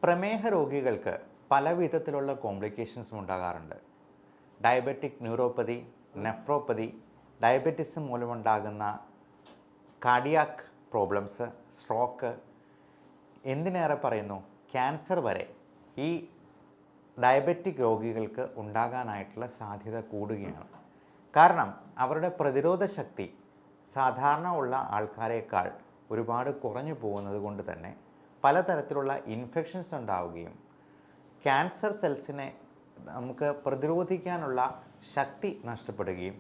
പ്രമേഹ രോഗികൾക്ക് പല വിധത്തിലുള്ള കോംപ്ലിക്കേഷൻസും ഉണ്ടാകാറുണ്ട്. ഡയബറ്റിക് ന്യൂറോപ്പതി, നെഫ്രോപ്പതി, ഡയബറ്റിസ് മൂലമുണ്ടാകുന്ന കാർഡിയാക് പ്രോബ്ലംസ്, സ്ട്രോക്ക്, എന്തിനേറെ പറയുന്നു ക്യാൻസർ വരെ ഈ ഡയബറ്റിക് രോഗികൾക്ക് ഉണ്ടാകാനായിട്ടുള്ള സാധ്യത കൂടുകയാണ്. കാരണം അവരുടെ പ്രതിരോധ ശക്തി സാധാരണ ഉള്ള ആൾക്കാരേക്കാൾ ഒരുപാട് കുറഞ്ഞു പോകുന്നത് കൊണ്ട് തന്നെ പലതരത്തിലുള്ള ഇൻഫെക്ഷൻസ് ഉണ്ടാവുകയും ക്യാൻസർ സെൽസിനെ നമുക്ക് പ്രതിരോധിക്കാനുള്ള ശക്തി നഷ്ടപ്പെടുകയും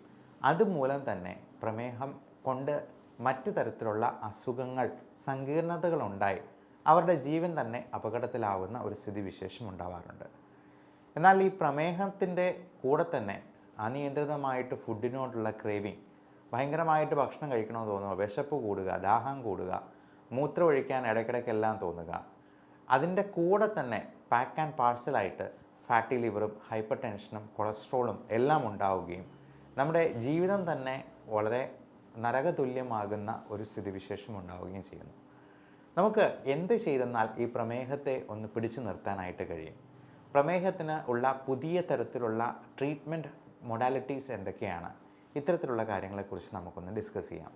അതുമൂലം തന്നെ പ്രമേഹം കൊണ്ട് മറ്റു തരത്തിലുള്ള അസുഖങ്ങൾ, സങ്കീർണതകളുണ്ടായി അവരുടെ ജീവൻ തന്നെ അപകടത്തിലാവുന്ന ഒരു സ്ഥിതിവിശേഷം ഉണ്ടാവാറുണ്ട്. എന്നാൽ ഈ പ്രമേഹത്തിൻ്റെ കൂടെ തന്നെ അനിയന്ത്രിതമായിട്ട് ഫുഡിനോടുള്ള ക്രേവിങ്, ഭയങ്കരമായിട്ട് ഭക്ഷണം കഴിക്കണമെന്ന് തോന്നുക, വിശപ്പ് കൂടുക, ദാഹം കൂടുക, മൂത്രമൊഴിക്കാൻ ഇടയ്ക്കിടയ്ക്കെല്ലാം തോന്നുക, അതിൻ്റെ കൂടെ തന്നെ പാക്ക് ആൻഡ് പാഴ്സലായിട്ട് ഫാറ്റി ലിവറും ഹൈപ്പർ ടെൻഷനും കൊളസ്ട്രോളും എല്ലാം ഉണ്ടാവുകയും നമ്മുടെ ജീവിതം തന്നെ വളരെ നരകതുല്യമാകുന്ന ഒരു സ്ഥിതിവിശേഷം ഉണ്ടാവുകയും ചെയ്യുന്നു. നമുക്ക് എന്ത് ചെയ്തെന്നാൽ ഈ പ്രമേഹത്തെ ഒന്ന് പിടിച്ചു നിർത്താനായിട്ട് കഴിയും? പ്രമേഹത്തിന് ഉള്ള പുതിയ തരത്തിലുള്ള ട്രീറ്റ്മെൻറ്റ് മൊഡാലിറ്റീസ് എന്തൊക്കെയാണ്? ഇത്തരത്തിലുള്ള കാര്യങ്ങളെക്കുറിച്ച് നമുക്കൊന്ന് ഡിസ്കസ് ചെയ്യാം.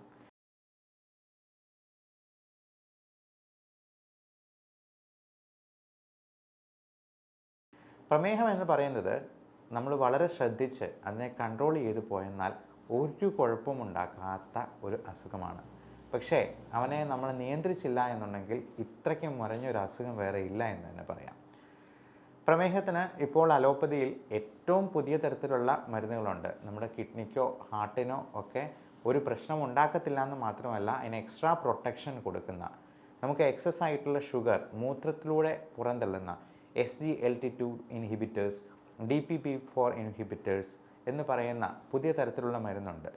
പ്രമേഹം എന്ന് പറയുന്നത് നമ്മൾ വളരെ ശ്രദ്ധിച്ച് അതിനെ കൺട്രോൾ ചെയ്തു പോയെന്നാൽ ഒരു കുഴപ്പവും ഉണ്ടാക്കാത്ത ഒരു അസുഖമാണ്. പക്ഷേ അവനെ നമ്മൾ നിയന്ത്രിച്ചില്ല എന്നുണ്ടെങ്കിൽ ഇത്രയ്ക്കും മുരഞ്ഞൊരു അസുഖം വേറെ ഇല്ല എന്ന് തന്നെ പറയാം. പ്രമേഹത്തിന് ഇപ്പോൾ അലോപ്പതിയിൽ ഏറ്റവും പുതിയ തരത്തിലുള്ള മരുന്നുകളുണ്ട്. നമ്മുടെ കിഡ്നിക്കോ ഹാർട്ടിനോ ഒക്കെ ഒരു പ്രശ്നം ഉണ്ടാക്കത്തില്ല എന്ന് മാത്രമല്ല, അതിന് എക്സ്ട്രാ പ്രൊട്ടക്ഷൻ കൊടുക്കുന്ന, നമുക്ക് എക്സസ് ആയിട്ടുള്ള ഷുഗർ മൂത്രത്തിലൂടെ പുറന്തള്ളുന്ന SGLT2 ഇൻഹിബിറ്റേഴ്സ്, DPP4 ഇൻഹിബിറ്റേഴ്സ് എന്ന് പറയുന്ന പുതിയ തരത്തിലുള്ള മരുന്നുണ്ട്.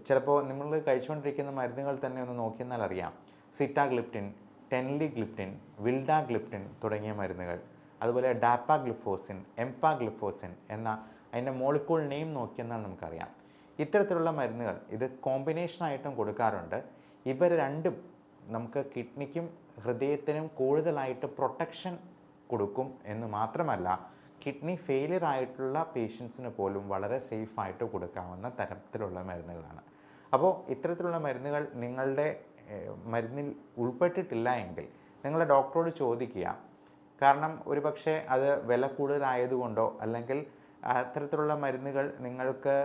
ചിലപ്പോൾ നിങ്ങൾ കഴിച്ചുകൊണ്ടിരിക്കുന്ന മരുന്നുകൾ തന്നെ ഒന്ന് നോക്കിയെന്നാൽ അറിയാം. സിറ്റാഗ്ലിപ്റ്റിൻ, ടെൻലിഗ്ലിപ്റ്റിൻ, വിൽഡാഗ്ലിപ്റ്റിൻ തുടങ്ങിയ മരുന്നുകൾ, അതുപോലെ ഡാപ്പാഗ്ലിഫോസിൻ, എംപാഗ്ലിഫോസിൻ എന്ന അതിൻ്റെ മോളിക്യൂൾ നെയിം നോക്കിയെന്നാൽ നമുക്കറിയാം. ഇത്തരത്തിലുള്ള മരുന്നുകൾ ഇത് കോമ്പിനേഷനായിട്ടും കൊടുക്കാറുണ്ട്. ഇവർ രണ്ടും നമുക്ക് കിഡ്നിക്കും ഹൃദയത്തിനും കൂടുതലായിട്ട് പ്രൊട്ടക്ഷൻ കൊടുക്കും എന്ന് മാത്രമല്ല, കിഡ്നി ഫെയിലിയർ ആയിട്ടുള്ള പേഷ്യൻസിന് പോലും വളരെ സേഫായിട്ട് കൊടുക്കാവുന്ന തരത്തിലുള്ള മരുന്നുകളാണ്. അപ്പോൾ ഇത്തരത്തിലുള്ള മരുന്നുകൾ നിങ്ങളുടെ മരുന്നിൽ ഉൾപ്പെട്ടിട്ടില്ല എങ്കിൽ നിങ്ങളുടെ ഡോക്ടറോട് ചോദിക്കുക. കാരണം ഒരുപക്ഷെ അത് വില കൂടുതലായതുകൊണ്ടോ അല്ലെങ്കിൽ അത്തരത്തിലുള്ള മരുന്നുകൾ നിങ്ങൾക്ക്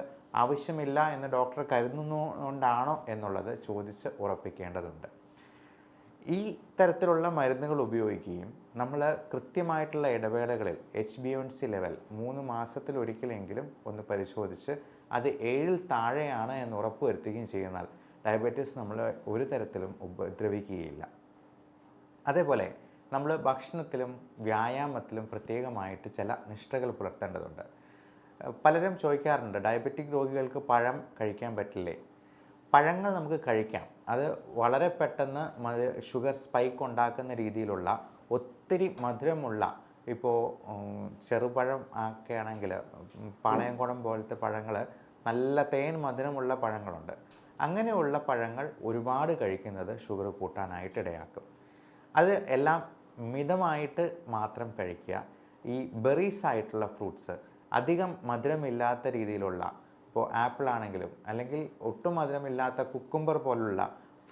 ആവശ്യമില്ല എന്ന് ഡോക്ടർ കരുതുന്നതുകൊണ്ടാണോ എന്നുള്ളത് ചോദിച്ച് ഉറപ്പിക്കേണ്ടതുണ്ട്. ഈ തരത്തിലുള്ള മരുന്നുകൾ ഉപയോഗിക്കുകയും നമ്മൾ കൃത്യമായിട്ടുള്ള ഇടവേളകളിൽ HbA1c ലെവൽ 3 മാസത്തിലൊരിക്കലെങ്കിലും ഒന്ന് പരിശോധിച്ച് അത് 7-ൽ താഴെയാണ് എന്ന് ഉറപ്പുവരുത്തുകയും ചെയ്യുന്നാൽ ഡയബറ്റീസ് നമ്മൾ ഒരു തരത്തിലും ഉപദ്രവിക്കുകയില്ല. അതേപോലെ നമ്മൾ ഭക്ഷണത്തിലും വ്യായാമത്തിലും പ്രത്യേകമായിട്ട് ചില നിഷ്ഠകൾ പുലർത്തേണ്ടതുണ്ട്. പലരും ചോദിക്കാറുണ്ട്, ഡയബറ്റിക് രോഗികൾക്ക് പഴം കഴിക്കാൻ പറ്റില്ലേ? പഴങ്ങൾ നമുക്ക് കഴിക്കാം. അത് വളരെ പെട്ടെന്ന് ഷുഗർ സ്പൈക്ക് ഉണ്ടാക്കുന്ന രീതിയിലുള്ള ഒത്തിരി മധുരമുള്ള, ഇപ്പോൾ ചെറുപഴം ഒക്കെ ആണെങ്കിൽ പാളയംകുളം പോലത്തെ പഴങ്ങൾ, നല്ല തേൻ മധുരമുള്ള പഴങ്ങളുണ്ട്. അങ്ങനെയുള്ള പഴങ്ങൾ ഒരുപാട് കഴിക്കുന്നത് ഷുഗർ കൂട്ടാനായിട്ട് ഇടയാക്കും. അത് എല്ലാം മിതമായിട്ട് മാത്രം കഴിക്കുക. ഈ ബെറീസ് ആയിട്ടുള്ള ഫ്രൂട്ട്സ്, അധികം മധുരമില്ലാത്ത രീതിയിലുള്ള, ഇപ്പോൾ ആപ്പിൾ ആണെങ്കിലും അല്ലെങ്കിൽ ഒട്ടും മധുരമില്ലാത്ത കുക്കുംബർ പോലുള്ള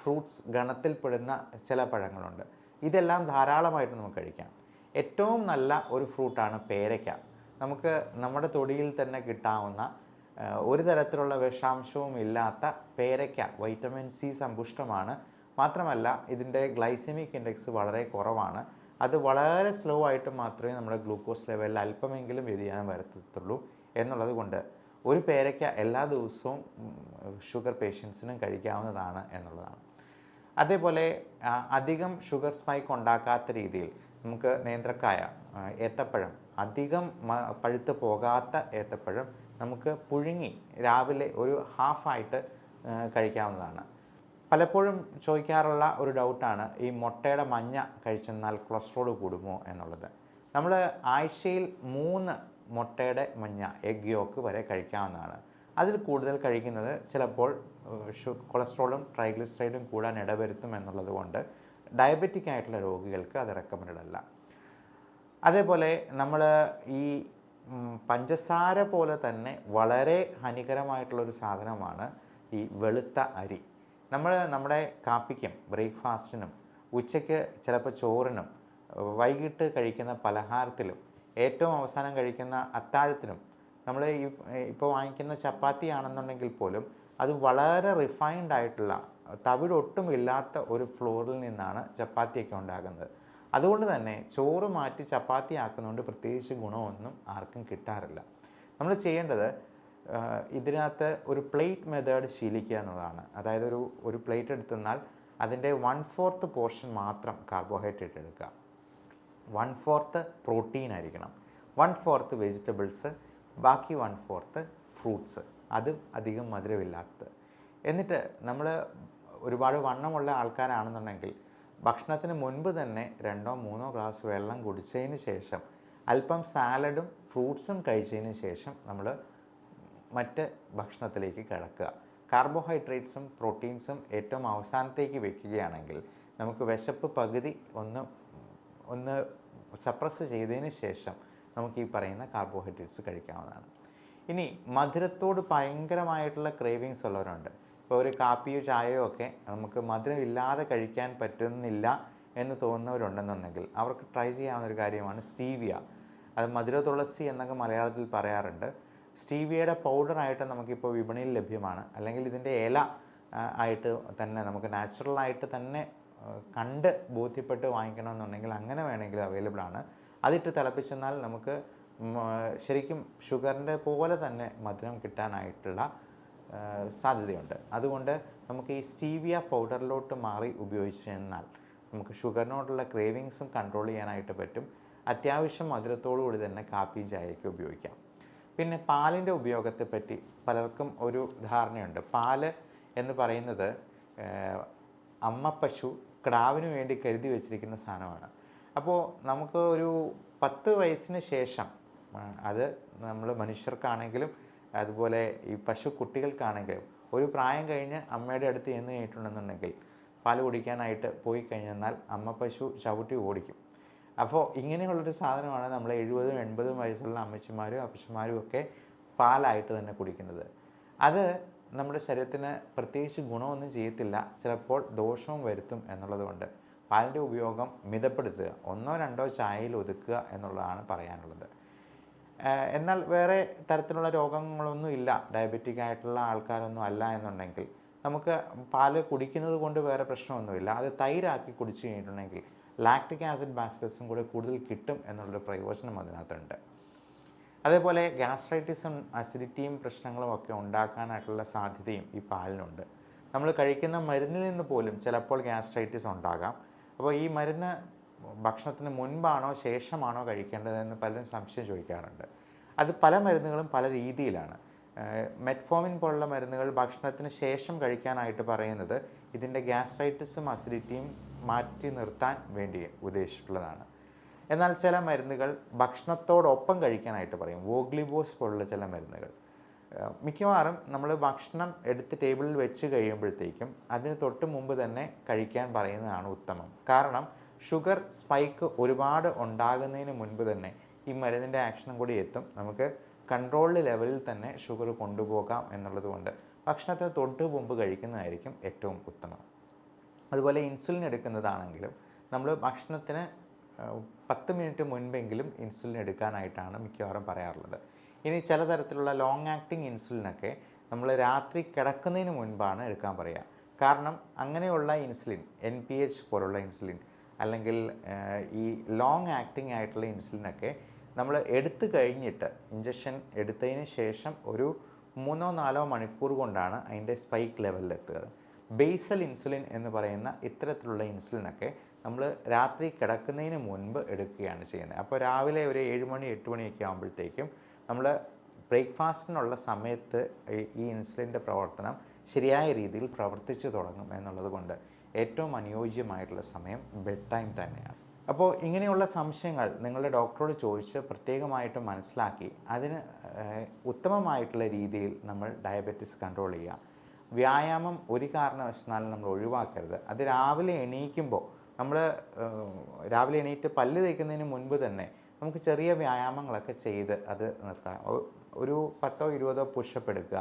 ഫ്രൂട്ട്സ് ഗണത്തിൽപ്പെടുന്ന ചില പഴങ്ങളുണ്ട്. ഇതെല്ലാം ധാരാളമായിട്ട് നമുക്ക് കഴിക്കാം. ഏറ്റവും നല്ല ഒരു ഫ്രൂട്ടാണ് പേരയ്ക്ക. നമുക്ക് നമ്മുടെ തൊടിയിൽ തന്നെ കിട്ടാവുന്ന ഒരു തരത്തിലുള്ള വിഷാംശവും ഇല്ലാത്ത പേരയ്ക്ക വൈറ്റമിൻ C സമ്പുഷ്ടമാണ്. മാത്രമല്ല ഇതിൻ്റെ ഗ്ലൈസെമിക് ഇൻഡെക്സ് വളരെ കുറവാണ്. അത് വളരെ സ്ലോ ആയിട്ട് മാത്രമേ നമ്മുടെ ഗ്ലൂക്കോസ് ലെവലിൽ അല്പമെങ്കിലും വ്യതിയാനം വരുത്തത്തുള്ളൂ. എന്നുള്ളത് കൊണ്ട് ഒരു പേരയ്ക്ക എല്ലാ ദിവസവും ഷുഗർ പേഷ്യൻസിനും കഴിക്കാവുന്നതാണ് എന്നുള്ളതാണ്. അതേപോലെ അധികം ഷുഗർ സ്പൈക്ക് ഉണ്ടാക്കാത്ത രീതിയിൽ നമുക്ക് നേന്ത്രക്കായ, ഏത്തപ്പഴം, അധികം പഴുത്ത് പോകാത്ത ഏത്തപ്പഴം നമുക്ക് പുഴുങ്ങി രാവിലെ ഒരു ഹാഫായിട്ട് കഴിക്കാവുന്നതാണ്. പലപ്പോഴും ചോദിക്കാറുള്ള ഒരു ഡൗട്ടാണ് ഈ മുട്ടയുടെ മഞ്ഞ കഴിച്ചെന്നാൽ കൊളസ്ട്രോൾ കൂടുമോ എന്നുള്ളത്. നമ്മൾ ആഴ്ചയിൽ 3 മുട്ടയുടെ മഞ്ഞ, എഗ് യോക്ക് വരെ കഴിക്കാവുന്നതാണ്. അതിൽ കൂടുതൽ കഴിക്കുന്നത് ചിലപ്പോൾ കൊളസ്ട്രോളും ട്രൈഗ്ലിസറൈഡും കൂടാൻ ഇടവരുത്തും എന്നുള്ളത് കൊണ്ട് ഡയബറ്റിക് ആയിട്ടുള്ള രോഗികൾക്ക് അത് റെക്കമെൻഡ് അല്ല. അതേപോലെ നമ്മൾ ഈ പഞ്ചസാര പോലെ തന്നെ വളരെ ഹാനികരമായിട്ടുള്ളൊരു സാധനമാണ് ഈ വെളുത്ത അരി. നമ്മുടെ കാപ്പിക്കും ബ്രേക്ക്ഫാസ്റ്റിനും ഉച്ചയ്ക്ക് ചിലപ്പോൾ ചോറിനും വൈകിട്ട് കഴിക്കുന്ന പലഹാരത്തിലും ഏറ്റവും അവസാനം കഴിക്കുന്ന അത്താഴത്തിനും നമ്മൾ ഇപ്പോൾ വാങ്ങിക്കുന്ന ചപ്പാത്തി ആണെന്നുണ്ടെങ്കിൽ പോലും അത് വളരെ റിഫൈൻഡ് ആയിട്ടുള്ള തവിടൊട്ടും ഇല്ലാത്ത ഒരു ഫ്ലോറിൽ നിന്നാണ് ചപ്പാത്തിയൊക്കെ ഉണ്ടാകുന്നത്. അതുകൊണ്ട് തന്നെ ചോറ് മാറ്റി ചപ്പാത്തി ആക്കുന്നതുകൊണ്ട് പ്രത്യേകിച്ച് ഗുണമൊന്നും ആർക്കും കിട്ടാറില്ല. നമ്മൾ ചെയ്യേണ്ടത് ഇതിനകത്ത് ഒരു പ്ലേറ്റ് മെത്തേഡ് ശീലിക്കുക എന്നുള്ളതാണ്. അതായത് ഒരു പ്ലേറ്റ് എടുത്തെന്നാൽ അതിൻ്റെ 1/4 പോർഷൻ മാത്രം കാർബോഹൈഡ്രേറ്റ് എടുക്കുക, 1/4 പ്രോട്ടീൻ ആയിരിക്കണം, 1/4 വെജിറ്റബിൾസ്, ബാക്കി 1/4 ഫ്രൂട്ട്സ്, അതും അധികം മധുരമില്ലാത്തത്. എന്നിട്ട് നമ്മൾ ഒരുപാട് വണ്ണമുള്ള ആൾക്കാരാണെന്നുണ്ടെങ്കിൽ ഭക്ഷണത്തിന് മുൻപ് തന്നെ 2-3 ഗ്ലാസ് വെള്ളം കുടിച്ചതിന് ശേഷം അല്പം സാലഡും ഫ്രൂട്ട്സും കഴിച്ചതിന് ശേഷം നമ്മൾ മറ്റ് ഭക്ഷണത്തിലേക്ക് കിടക്കുക. കാർബോഹൈഡ്രേറ്റ്സും പ്രോട്ടീൻസും ഏറ്റവും അവസാനത്തേക്ക് വെക്കുകയാണെങ്കിൽ നമുക്ക് വിശപ്പ് പകുതി ഒന്ന് സപ്രസ് ചെയ്തതിന് ശേഷം നമുക്ക് ഈ പറയുന്ന കാർബോഹൈഡ്രേറ്റ്സ് കഴിക്കാവുന്നതാണ്. ഇനി മധുരത്തോട് ഭയങ്കരമായിട്ടുള്ള ക്രേവിങ്സ് ഉള്ളവരുണ്ട്. ഇപ്പോൾ ഒരു കാപ്പിയോ ചായയോ ഒക്കെ നമുക്ക് മധുരമില്ലാതെ കഴിക്കാൻ പറ്റുന്നില്ല എന്ന് തോന്നുന്നവരുണ്ടെന്നുണ്ടെങ്കിൽ അവർക്ക് ട്രൈ ചെയ്യാവുന്ന ഒരു കാര്യമാണ് സ്റ്റീവിയ. അത് മധുര തുളസി എന്നൊക്കെ മലയാളത്തിൽ പറയാറുണ്ട്. സ്റ്റീവിയയുടെ പൗഡറായിട്ട് നമുക്കിപ്പോൾ വിപണിയിൽ ലഭ്യമാണ്. അല്ലെങ്കിൽ ഇതിൻ്റെ ഇല ആയിട്ട് തന്നെ നമുക്ക് നാച്ചുറലായിട്ട് തന്നെ കണ്ട് ബോധ്യപ്പെട്ട് വാങ്ങിക്കണമെന്നുണ്ടെങ്കിൽ അങ്ങനെ വേണമെങ്കിൽ അവൈലബിൾ ആണ്. അതിട്ട് തിളപ്പിച്ചെന്നാൽ നമുക്ക് ശരിക്കും ഷുഗറിൻ്റെ പോലെ തന്നെ മധുരം കിട്ടാനായിട്ടുള്ള സാധ്യതയുണ്ട്. അതുകൊണ്ട് നമുക്ക് ഈ സ്റ്റീവിയ പൗഡറിലോട്ട് മാറി ഉപയോഗിച്ചെന്നാൽ നമുക്ക് ഷുഗറിനോടുള്ള ക്രേവിങ്സും കൺട്രോൾ ചെയ്യാനായിട്ട് പറ്റും. അത്യാവശ്യം മധുരത്തോടു കൂടി തന്നെ കാപ്പി ചായയ്ക്ക് ഉപയോഗിക്കാം. പിന്നെ പാലിൻ്റെ ഉപയോഗത്തെ പറ്റി പലർക്കും ഒരു ധാരണയുണ്ട്. പാല് എന്ന് പറയുന്നത് അമ്മ പശു കിടാവിന് വേണ്ടി കരുതി വെച്ചിരിക്കുന്ന സാധനമാണ്. അപ്പോൾ നമുക്ക് ഒരു 10 വയസ്സിന് ശേഷം അത് നമ്മൾ മനുഷ്യർക്കാണെങ്കിലും അതുപോലെ ഈ പശു കുട്ടികൾക്കാണെങ്കിലും ഒരു പ്രായം കഴിഞ്ഞ് അമ്മയുടെ അടുത്ത് ചെന്ന് കഴിഞ്ഞിട്ടുണ്ടെന്നുണ്ടെങ്കിൽ പാൽ കുടിക്കാനായിട്ട് പോയി കഴിഞ്ഞാൽ അമ്മ പശു ചവിട്ടി ഓടിക്കും. അപ്പോൾ ഇങ്ങനെയുള്ളൊരു സാധനമാണ് നമ്മൾ 70-80 വയസ്സുള്ള അമ്മച്ചിമാരും അപ്പച്ചന്മാരും ഒക്കെ പാലായിട്ട് തന്നെ കുടിക്കുന്നത്. അത് നമ്മുടെ ശരീരത്തിന് പ്രത്യേകിച്ച് ഗുണമൊന്നും ചെയ്യത്തില്ല, ചിലപ്പോൾ ദോഷവും വരുത്തും എന്നുള്ളതുകൊണ്ട് പാലിൻ്റെ ഉപയോഗം മിതപ്പെടുത്തുക, 1-2 ചായയിൽ ഒതുക്കുക എന്നുള്ളതാണ് പറയാനുള്ളത്. എന്നാൽ വേറെ തരത്തിലുള്ള രോഗങ്ങളൊന്നും ഇല്ല, ഡയബറ്റിക് ആയിട്ടുള്ള ആൾക്കാരൊന്നും അല്ല എന്നുണ്ടെങ്കിൽ നമുക്ക് പാല് കുടിക്കുന്നത് കൊണ്ട് വേറെ പ്രശ്നമൊന്നുമില്ല. അത് തൈരാക്കി കുടിച്ചു കഴിഞ്ഞിട്ടുണ്ടെങ്കിൽ ലാക്റ്റിക് ആസിഡ് ബാസിലസും കൂടെ കൂടുതൽ കിട്ടും എന്നുള്ളൊരു പ്രയോജനം അതിനകത്തുണ്ട്. അതേപോലെ ഗ്യാസ്ട്രൈറ്റിസും അസിഡിറ്റിയും പ്രശ്നങ്ങളും ഒക്കെ ഉണ്ടാക്കാനായിട്ടുള്ള സാധ്യതയും ഈ പാലിനുണ്ട്. നമ്മൾ കഴിക്കുന്ന മരുന്നിൽ നിന്ന് പോലും ചിലപ്പോൾ ഗ്യാസ്ട്രൈറ്റിസ് ഉണ്ടാകാം. അപ്പോൾ ഈ മരുന്ന് ഭക്ഷണത്തിന് മുൻപാണോ ശേഷമാണോ കഴിക്കേണ്ടതെന്ന് പലരും സംശയം ചോദിക്കാറുണ്ട്. അത് പല മരുന്നുകളും പല രീതിയിലാണ്. മെറ്റ്ഫോമിൻ പോലുള്ള മരുന്നുകൾ ഭക്ഷണത്തിന് ശേഷം കഴിക്കാനായിട്ട് പറയുന്നത് ഇതിൻ്റെ ഗ്യാസ്ട്രൈറ്റിസും അസിഡിറ്റിയും മാറ്റി നിർത്താൻ വേണ്ടി ഉദ്ദേശിച്ചിട്ടുള്ളതാണ്. എന്നാൽ ചില മരുന്നുകൾ ഭക്ഷണത്തോടൊപ്പം കഴിക്കാനായിട്ട് പറയും. വോഗ്ലിബോസ് പോലുള്ള ചില മരുന്നുകൾ മിക്കവാറും നമ്മൾ ഭക്ഷണം എടുത്ത് ടേബിളിൽ വെച്ച് കഴിയുമ്പോഴത്തേക്കും അതിന് തൊട്ട് മുമ്പ് തന്നെ കഴിക്കാൻ പറയുന്നതാണ് ഉത്തമം. കാരണം ഷുഗർ സ്പൈക്ക് ഒരുപാട് ഉണ്ടാകുന്നതിന് മുൻപ് തന്നെ ഈ മരുന്നിൻ്റെ ആക്ഷനും കൂടി എത്തും. നമുക്ക് കൺട്രോൾഡ് ലെവലിൽ തന്നെ ഷുഗർ കൊണ്ടുപോകാം എന്നുള്ളത് കൊണ്ട് ഭക്ഷണത്തിന് തൊട്ട് മുമ്പ് കഴിക്കുന്നതായിരിക്കും ഏറ്റവും ഉത്തമം. അതുപോലെ ഇൻസുലിൻ എടുക്കുന്നതാണെങ്കിലും നമ്മൾ ഭക്ഷണത്തിന് 10 മിനിറ്റ് മുൻപെങ്കിലും ഇൻസുലിൻ എടുക്കാനായിട്ടാണ് മിക്കവാറും പറയാറുള്ളത്. ഇനി ചില തരത്തിലുള്ള ലോങ് ആക്ടിങ് ഇൻസുലിനൊക്കെ നമ്മൾ രാത്രി കിടക്കുന്നതിന് മുൻപാണ് എടുക്കാൻ പറയുക. കാരണം അങ്ങനെയുള്ള ഇൻസുലിൻ NPH പോലുള്ള ഇൻസുലിൻ അല്ലെങ്കിൽ ഈ ലോങ് ആക്ടിങ് ആയിട്ടുള്ള ഇൻസുലിനൊക്കെ നമ്മൾ എടുത്തു കഴിഞ്ഞിട്ട് ഇഞ്ചക്ഷൻ എടുത്തതിന് ശേഷം ഒരു 3-4 മണിക്കൂർ കൊണ്ടാണ് അതിൻ്റെ സ്പൈക്ക് ലെവലിലെത്തുക. ബേസൽ ഇൻസുലിൻ എന്ന് പറയുന്ന ഇത്തരത്തിലുള്ള ഇൻസുലിനൊക്കെ നമ്മൾ രാത്രി കിടക്കുന്നതിന് മുൻപ് എടുക്കുകയാണ് ചെയ്യുന്നത്. അപ്പോൾ രാവിലെ ഒരു 7 മണി 8 മണിയൊക്കെ ആകുമ്പോഴത്തേക്കും നമ്മൾ ബ്രേക്ക്ഫാസ്റ്റിനുള്ള സമയത്ത് ഈ ഇൻസുലിൻ്റെ പ്രവർത്തനം ശരിയായ രീതിയിൽ പ്രവർത്തിച്ചു തുടങ്ങും എന്നുള്ളത് കൊണ്ട് ഏറ്റവും അനുയോജ്യമായിട്ടുള്ള സമയം ബെഡ് ടൈം തന്നെയാണ്. അപ്പോൾ ഇങ്ങനെയുള്ള സംശയങ്ങൾ നിങ്ങളുടെ ഡോക്ടറോട് ചോദിച്ച് പ്രത്യേകമായിട്ട് മനസ്സിലാക്കി അതിന് ഉത്തമമായിട്ടുള്ള രീതിയിൽ നമ്മൾ ഡയബറ്റിസ് കൺട്രോൾ ചെയ്യുക. വ്യായാമം ഒരു കാരണവശാലും നമ്മൾ ഒഴിവാക്കരുത്. അത് രാവിലെ എണീക്കുമ്പോൾ നമ്മൾ രാവിലെ എണീറ്റ് പല്ല് തേക്കുന്നതിന് മുൻപ് തന്നെ നമുക്ക് ചെറിയ വ്യായാമങ്ങളൊക്കെ ചെയ്ത് അത് നിർത്താം. ഒരു 10-20 പുഷപ്പ് എടുക്കുക.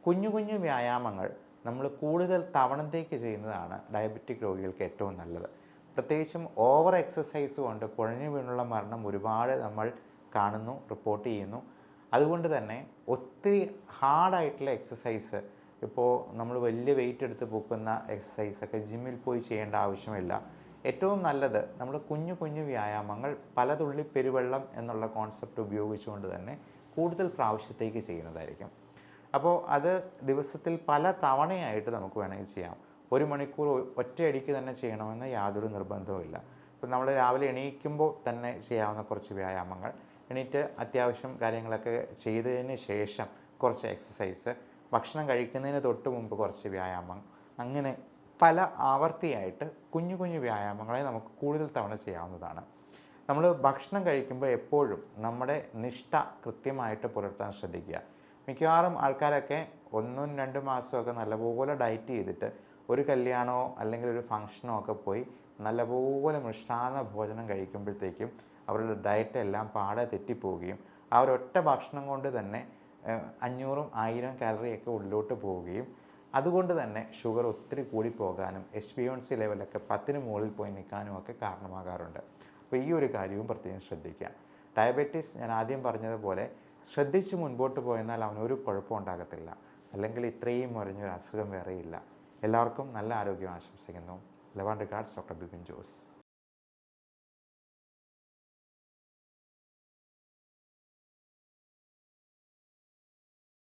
കുഞ്ഞു കുഞ്ഞു വ്യായാമങ്ങൾ നമ്മൾ കൂടുതൽ തവണത്തേക്ക് ചെയ്യുന്നതാണ് ഡയബറ്റിക് രോഗികൾക്ക് ഏറ്റവും നല്ലത്. പ്രത്യേകിച്ചും ഓവർ എക്സസൈസ് കൊണ്ട് കുഴഞ്ഞു വീണുള്ള മരണം ഒരുപാട് നമ്മൾ കാണുന്നു, റിപ്പോർട്ട് ചെയ്യുന്നു. അതുകൊണ്ട് തന്നെ ഒത്തിരി ഹാർഡായിട്ടുള്ള എക്സസൈസ്, ഇപ്പോൾ നമ്മൾ വലിയ വെയിറ്റ് എടുത്ത് പൊക്കുന്ന എക്സസൈസൊക്കെ ജിമ്മിൽ പോയി ചെയ്യേണ്ട ആവശ്യമില്ല. ഏറ്റവും നല്ലത് നമ്മൾ കുഞ്ഞു കുഞ്ഞു വ്യായാമങ്ങൾ പലതുള്ളി പെരുവെള്ളം എന്നുള്ള കോൺസെപ്റ്റ് ഉപയോഗിച്ചുകൊണ്ട് തന്നെ കൂടുതൽ പ്രാവശ്യത്തേക്ക് ചെയ്യുന്നതായിരിക്കും. അപ്പോൾ അത് ദിവസത്തിൽ പല തവണയായിട്ട് നമുക്ക് വേണമെങ്കിൽ ചെയ്യാം. 1 മണിക്കൂർ ഒറ്റയടിക്ക് തന്നെ ചെയ്യണമെന്ന് യാതൊരു നിർബന്ധവുമില്ല. ഇപ്പം നമ്മൾ രാവിലെ എണീക്കുമ്പോൾ തന്നെ ചെയ്യാവുന്ന കുറച്ച് വ്യായാമങ്ങൾ, എണീറ്റ് അത്യാവശ്യം കാര്യങ്ങളൊക്കെ ചെയ്തതിന് ശേഷം കുറച്ച് എക്സസൈസ്, ഭക്ഷണം കഴിക്കുന്നതിന് തൊട്ട് മുമ്പ് കുറച്ച് വ്യായാമം, അങ്ങനെ പല ആവർത്തിയായിട്ട് കുഞ്ഞു കുഞ്ഞു വ്യായാമങ്ങളെ നമുക്ക് കൂടുതൽ തവണ ചെയ്യാവുന്നതാണ്. നമ്മൾ ഭക്ഷണം കഴിക്കുമ്പോൾ എപ്പോഴും നമ്മുടെ നിഷ്ഠ കൃത്യമായിട്ട് പുലർത്താൻ ശ്രദ്ധിക്കുക. മിക്കവാറും ആൾക്കാരൊക്കെ 1-2 മാസമൊക്കെ നല്ലപോലെ ഡയറ്റ് ചെയ്തിട്ട് ഒരു കല്യാണമോ അല്ലെങ്കിൽ ഒരു ഫംഗ്ഷനോ ഒക്കെ പോയി നല്ലപോലെ മൃഷ്ടാന്ന ഭോജനം കഴിക്കുമ്പോഴത്തേക്കും അവരുടെ ഡയറ്റ് എല്ലാം പാടെ തെറ്റിപ്പോവുകയും ആ ഒരൊറ്റ ഭക്ഷണം കൊണ്ട് തന്നെ 500-1000 കാലറിയൊക്കെ ഉള്ളിലോട്ട് പോവുകയും അതുകൊണ്ട് തന്നെ ഷുഗർ ഒത്തിരി കൂടിപ്പോകാനും HbA1c ലെവലൊക്കെ 10-ന് മുകളിൽ പോയി നിൽക്കാനും ഒക്കെ കാരണമാകാറുണ്ട്. അപ്പോൾ ഈ ഒരു കാര്യവും പ്രത്യേകം ശ്രദ്ധിക്കുക. ഡയബറ്റീസ് ഞാൻ ആദ്യം പറഞ്ഞതുപോലെ ശ്രദ്ധിച്ച് മുൻപോട്ട് പോയെന്നാൽ അവനൊരു കുഴപ്പം ഉണ്ടാകത്തില്ല. അല്ലെങ്കിൽ ഇത്രയും മുറിഞ്ഞൊരു അസുഖം വേറെയില്ല. എല്ലാവർക്കും നല്ല ആരോഗ്യം ആശംസിക്കുന്നു. Love and regards, doctor Bipin Jose.